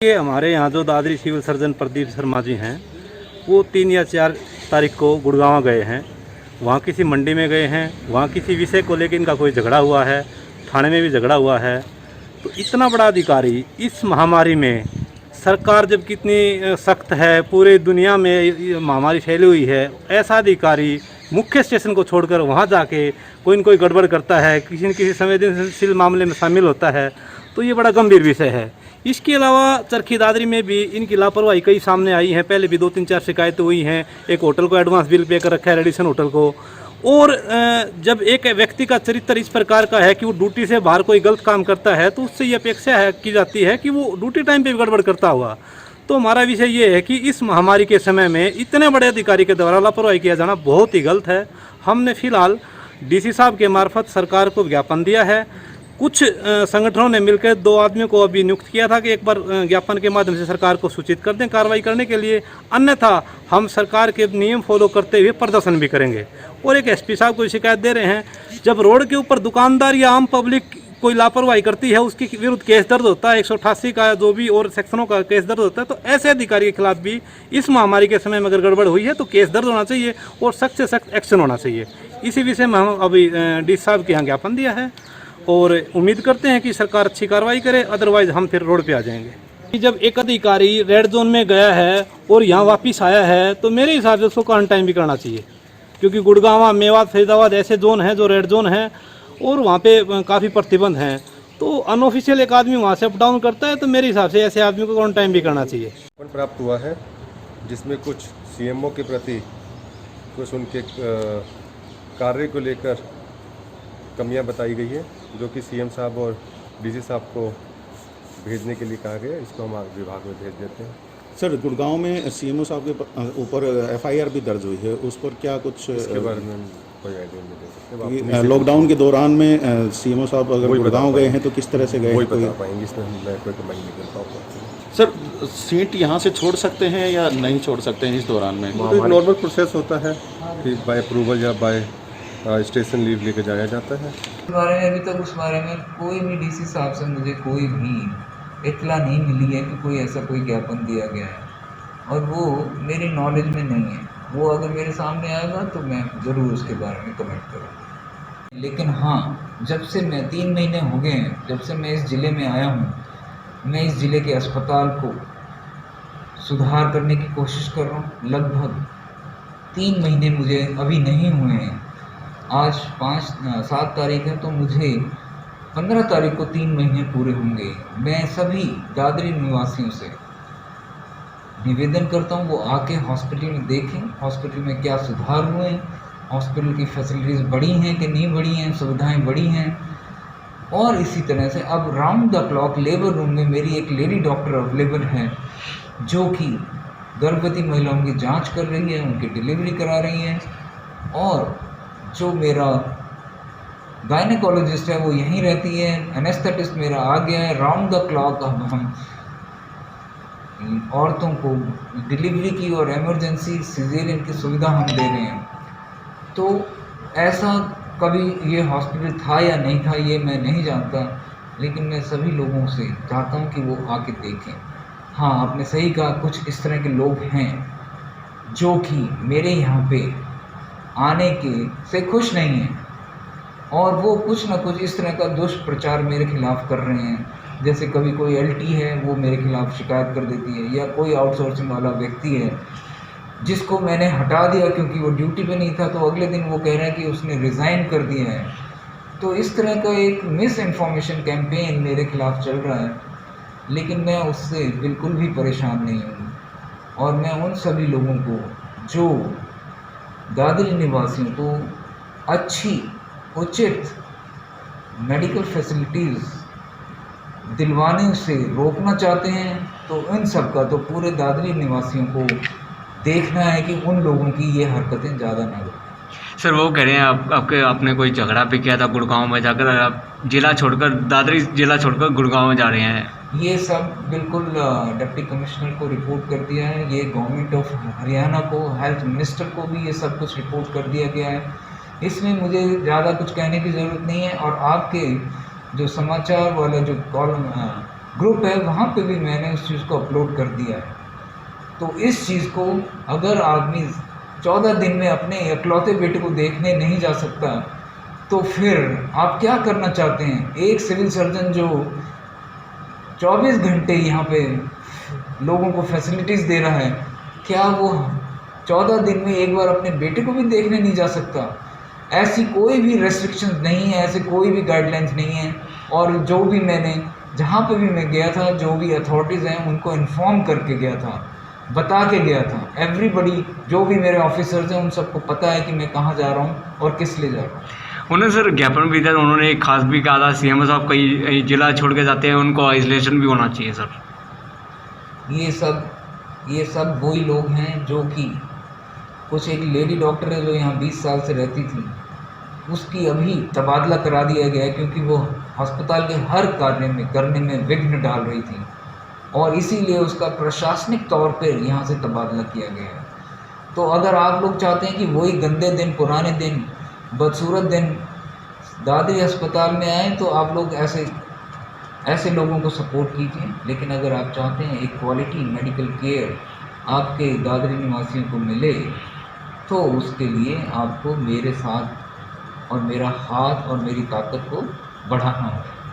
ये हमारे यहाँ जो दादरी सिविल सर्जन प्रदीप शर्मा जी हैं, वो 3 या 4 तारीख को गुड़गांव गए हैं। वहाँ किसी मंडी में गए हैं, वहाँ किसी विषय को लेकर इनका कोई झगड़ा हुआ है, थाने में भी झगड़ा हुआ है। तो इतना बड़ा अधिकारी इस महामारी में, सरकार जब कितनी सख्त है, पूरे दुनिया में ये महामारी फैली हुई है, ऐसा अधिकारी मुख्य स्टेशन को छोड़कर वहाँ जाके कोई न कोई गड़बड़ करता है, किसी न किसी संवेदनशील मामले में शामिल होता है, तो ये बड़ा गंभीर विषय है। इसके अलावा चरखी दादरी में भी इनकी लापरवाही कई सामने आई हैं। पहले भी 2-3-4 शिकायतें हुई हैं। एक होटल को एडवांस बिल पे कर रखा है, रेडिसन होटल को। और जब एक व्यक्ति का चरित्र इस प्रकार का है कि वो ड्यूटी से बाहर कोई गलत काम करता है, तो उससे ये अपेक्षा की जाती है कि वो ड्यूटी टाइम पे भी गड़बड़ करता होगा। तो हमारा विषय ये है कि इस महामारी के समय में इतने बड़े अधिकारी के द्वारा लापरवाही किया जाना बहुत ही गलत है। हमने फिलहाल डीसी साहब के मार्फत सरकार को ज्ञापन दिया है। कुछ संगठनों ने मिलकर 2 आदमियों को अभी नियुक्त किया था कि एक बार ज्ञापन के माध्यम से सरकार को सूचित कर दें कार्रवाई करने के लिए, अन्यथा हम सरकार के नियम फॉलो करते हुए प्रदर्शन भी करेंगे। और एक एसपी साहब को शिकायत दे रहे हैं, जब रोड के ऊपर दुकानदार या आम पब्लिक कोई लापरवाही करती है, उसके विरुद्ध केस दर्ज होता है, 188 का जो भी और सेक्शनों का केस दर्ज होता है। तो ऐसे अधिकारी के खिलाफ भी इस महामारी के समय में अगर गड़बड़ हुई है तो केस दर्ज होना चाहिए और सख्त से सख्त एक्शन होना चाहिए। इसी विषय में हम अभी डी साहब के यहाँ ज्ञापन दिया है और उम्मीद करते हैं कि सरकार अच्छी कार्रवाई करे, अदरवाइज हम फिर रोड पे आ जाएंगे। जब एक अधिकारी रेड जोन में गया है और यहाँ वापस आया है, तो मेरे हिसाब से उसको क्वारंटाइन भी करना चाहिए, क्योंकि गुड़गांव, मेवात, फरीदाबाद ऐसे जोन हैं जो रेड जोन हैं और वहाँ पे काफ़ी प्रतिबंध हैं। तो अनऑफिशियल एक आदमी वहाँ से अप डाउन करता है, तो मेरे हिसाब से ऐसे आदमी को क्वारंटाइन भी करना चाहिए। प्राप्त हुआ है जिसमें कुछ सीएमओ के प्रति कुछ उनके कार्य को लेकर कमियां बताई गई है, जो कि सीएम साहब और डीसी साहब को भेजने के लिए कहा गया। इसको हम विभाग में भेज देते हैं। सर, गुड़गांव में सीएमओ साहब के ऊपर एफआईआर भी दर्ज हुई है, उस पर क्या कुछ इसके बारे में कोई आइडिया नहीं दे सकते। लॉकडाउन के दौरान में सीएमओ साहब अगर गुड़गांव गए हैं तो किस तरह से गए? वही बता पाएंगे, इसमें मैं कोई कमेंट नहीं कर पाऊँगा। सर, सीट यहाँ से छोड़ सकते हैं या नहीं छोड़ सकते हैं इस दौरान में? तो एक नॉर्मल प्रोसेस होता है कि बाय अप्रूवल या बाय स्टेशन लीव लेकर जाया जाता है। इस बारे में अभी तक उस बारे में कोई भी डीसी साहब से मुझे कोई भी इत्तला नहीं मिली है कि कोई ऐसा कोई ज्ञापन दिया गया है, और वो मेरी नॉलेज में नहीं है। वो अगर मेरे सामने आएगा तो मैं ज़रूर उसके बारे में कमेंट करूँगा। लेकिन हाँ, जब से मैं 3 महीने हो गए हैं जब से मैं इस ज़िले में आया हूँ, मैं इस ज़िले के अस्पताल को सुधार करने की कोशिश कर रहा हूँ। लगभग 3 महीने मुझे अभी नहीं हुए हैं। आज 7 तारीख है, तो मुझे 15 तारीख को 3 महीने पूरे होंगे। मैं सभी दादरी निवासियों से निवेदन करता हूँ, वो आके हॉस्पिटल में देखें, हॉस्पिटल में क्या सुधार हुए हैं, हॉस्पिटल की फैसिलिटीज़ बढ़ी हैं कि नहीं बढ़ी हैं, सुविधाएं बढ़ी हैं। और इसी तरह से अब round the clock labour room में मेरी एक लेडी डॉक्टर अवेलेबल है, जो कि गर्भवती महिलाओं की जाँच कर रही है, उनकी डिलीवरी करा रही है। और जो मेरा गायनेकोलॉजिस्ट है वो यहीं रहती है, एनेस्थेटिस्ट मेरा आ गया है। राउंड द क्लॉक अब हम औरतों को डिलीवरी की और इमरजेंसी सिजेरियन की सुविधा हम दे रहे हैं। तो ऐसा कभी ये हॉस्पिटल था या नहीं था ये मैं नहीं जानता, लेकिन मैं सभी लोगों से चाहता हूँ कि वो आके देखें। हाँ, आपने सही कहा, कुछ इस तरह के लोग हैं जो कि मेरे यहाँ पे आने के से खुश नहीं हैं, और वो कुछ ना कुछ इस तरह का दुष्प्रचार मेरे खिलाफ कर रहे हैं। जैसे कभी कोई एलटी है वो मेरे खिलाफ शिकायत कर देती है, या कोई आउटसोर्सिंग वाला व्यक्ति है जिसको मैंने हटा दिया क्योंकि वो ड्यूटी पे नहीं था, तो अगले दिन वो कह रहे हैं कि उसने रिज़ाइन कर दिया है। तो इस तरह का एक मिस इन्फॉर्मेशन कैंपेन मेरे खिलाफ चल रहा है, लेकिन मैं उससे बिल्कुल भी परेशान नहीं हूँ। और मैं उन सभी लोगों को, जो दादरी निवासियों को अच्छी उचित मेडिकल फैसिलिटीज़ दिलवाने से रोकना चाहते हैं, तो इन सब का तो पूरे दादरी निवासियों को देखना है कि उन लोगों की ये हरकतें ज़्यादा ना हो। सर, वो कह रहे हैं आपने कोई झगड़ा भी किया था गुड़गांव में जाकर, आप जिला छोड़कर, दादरी जिला छोड़कर गुड़गांव में जा रहे हैं। ये सब बिल्कुल डिप्टी कमिश्नर को रिपोर्ट कर दिया है, ये गवर्नमेंट ऑफ हरियाणा को, हेल्थ मिनिस्टर को भी ये सब कुछ रिपोर्ट कर दिया गया है। इसमें मुझे ज़्यादा कुछ कहने की ज़रूरत नहीं है। और आपके जो समाचार वाला जो कॉलम ग्रुप है वहाँ पे भी मैंने उस चीज़ को अपलोड कर दिया है। तो इस चीज़ को अगर आदमी 14 दिन में अपने इकलौते बेटे को देखने नहीं जा सकता तो फिर आप क्या करना चाहते हैं? एक सिविल सर्जन जो 24 घंटे यहाँ पे लोगों को फैसिलिटीज़ दे रहा है, क्या वो 14 दिन में एक बार अपने बेटे को भी देखने नहीं जा सकता? ऐसी कोई भी रेस्ट्रिक्शंस नहीं है, ऐसे कोई भी गाइडलाइंस नहीं है। और जो भी मैंने जहाँ पे भी मैं गया था, जो भी अथॉरिटीज़ हैं उनको इन्फॉर्म करके गया था, बता के गया था। एवरीबडी, जो भी मेरे ऑफिसर्स हैं उन सबको पता है कि मैं कहाँ जा रहा हूँ और किस लिए जा रहा हूँ। उन्होंने सर ज्ञापन भी दिया, उन्होंने एक खास भी कहा था सीएमओ साहब कई जिला छोड़ के जाते हैं उनको आइसोलेशन भी होना चाहिए सर। ये सब वही लोग हैं जो कि कुछ एक लेडी डॉक्टर है जो यहाँ 20 साल से रहती थी, उसकी अभी तबादला करा दिया गया है क्योंकि वो अस्पताल के हर कार्य में करने में विघ्न डाल रही थी और इसीलिए उसका प्रशासनिक तौर पर यहाँ से तबादला किया गया है। तो अगर आप लोग चाहते हैं कि वही गंदे दिन, पुराने दिन, बदसूरत दिन दादरी अस्पताल में आए तो आप लोग ऐसे लोगों को सपोर्ट कीजिए। लेकिन अगर आप चाहते हैं एक क्वालिटी मेडिकल केयर आपके दादरी निवासियों को मिले तो उसके लिए आपको मेरे साथ और मेरा हाथ और मेरी ताकत को बढ़ाना होगा।